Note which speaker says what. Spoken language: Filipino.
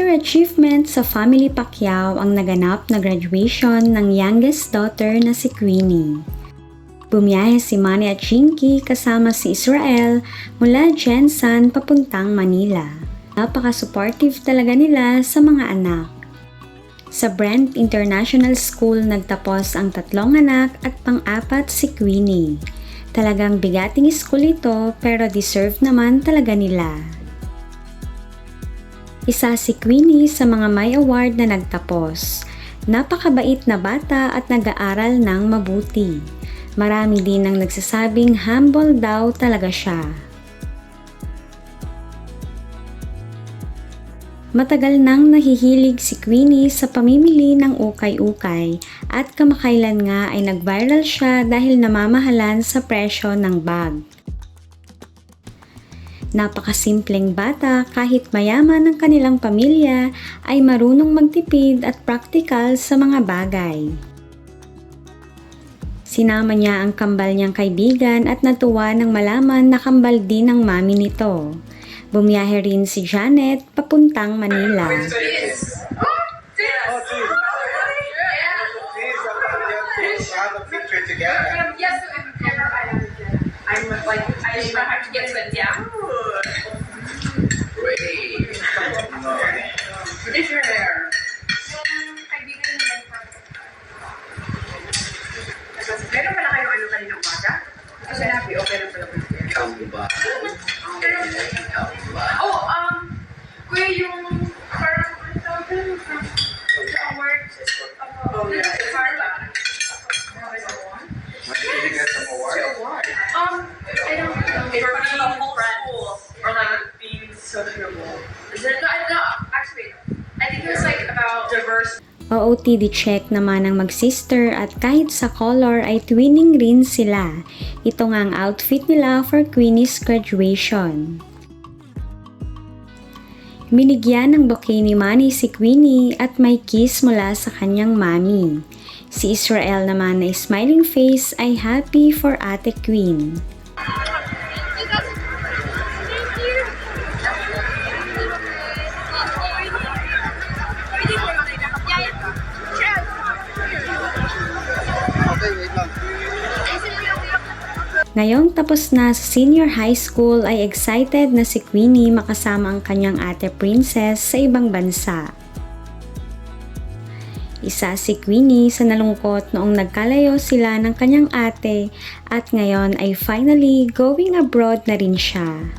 Speaker 1: Another achievement sa family Pacquiao ang naganap na graduation ng youngest daughter na si Queenie. Bumiyahe si Manny at Chinky kasama si Israel mula Jensan papuntang Manila. Napaka-supportive talaga nila sa mga anak. Sa Brent International School nagtapos ang 3 anak at pang-4 si Queenie. Talagang bigating school ito pero deserve naman talaga nila. Isa si Queenie sa mga may award na nagtapos. Napakabait na bata at nag-aaral ng mabuti. Marami din ang nagsasabing humble daw talaga siya. Matagal nang nahihilig si Queenie sa pamimili ng ukay-ukay at kamakailan nga ay nag-viral siya dahil namamahalan sa presyo ng bag. Napakasimpleng bata kahit mayaman ang kanilang pamilya ay marunong magtipid at praktikal sa mga bagay. Sinama niya ang kambal niyang kaibigan at natuwa nang malaman na kambal din ng mami nito. Bumiyahe rin si Janet papuntang Manila.
Speaker 2: What is your hair? Meron pala kayong ano kanina umaga? Kasi nabi, okay na pala po.
Speaker 3: Kamba.
Speaker 2: Oh, kuya yung parang award. Oh, yeah. Carla.
Speaker 3: When did you get some award?
Speaker 2: I don't know. For being friends. Or like being sociable. Is it? No, actually, I think it was like about diverse.
Speaker 1: OOTD check naman ang mag-sister at kahit sa color ay twinning rin sila. Ito nga ang outfit nila for Queenie's graduation. Binigyan ng bouquet ni Manny si Queenie at may kiss mula sa kanyang mami. Si Israel naman na smiling face ay happy for Ate Queen. Ngayong tapos na sa senior high school ay excited na si Queenie makasama ang kanyang ate princess sa ibang bansa. Isa si Queenie sa nalungkot noong nagkalayo sila ng kanyang ate at ngayon ay finally going abroad na rin siya.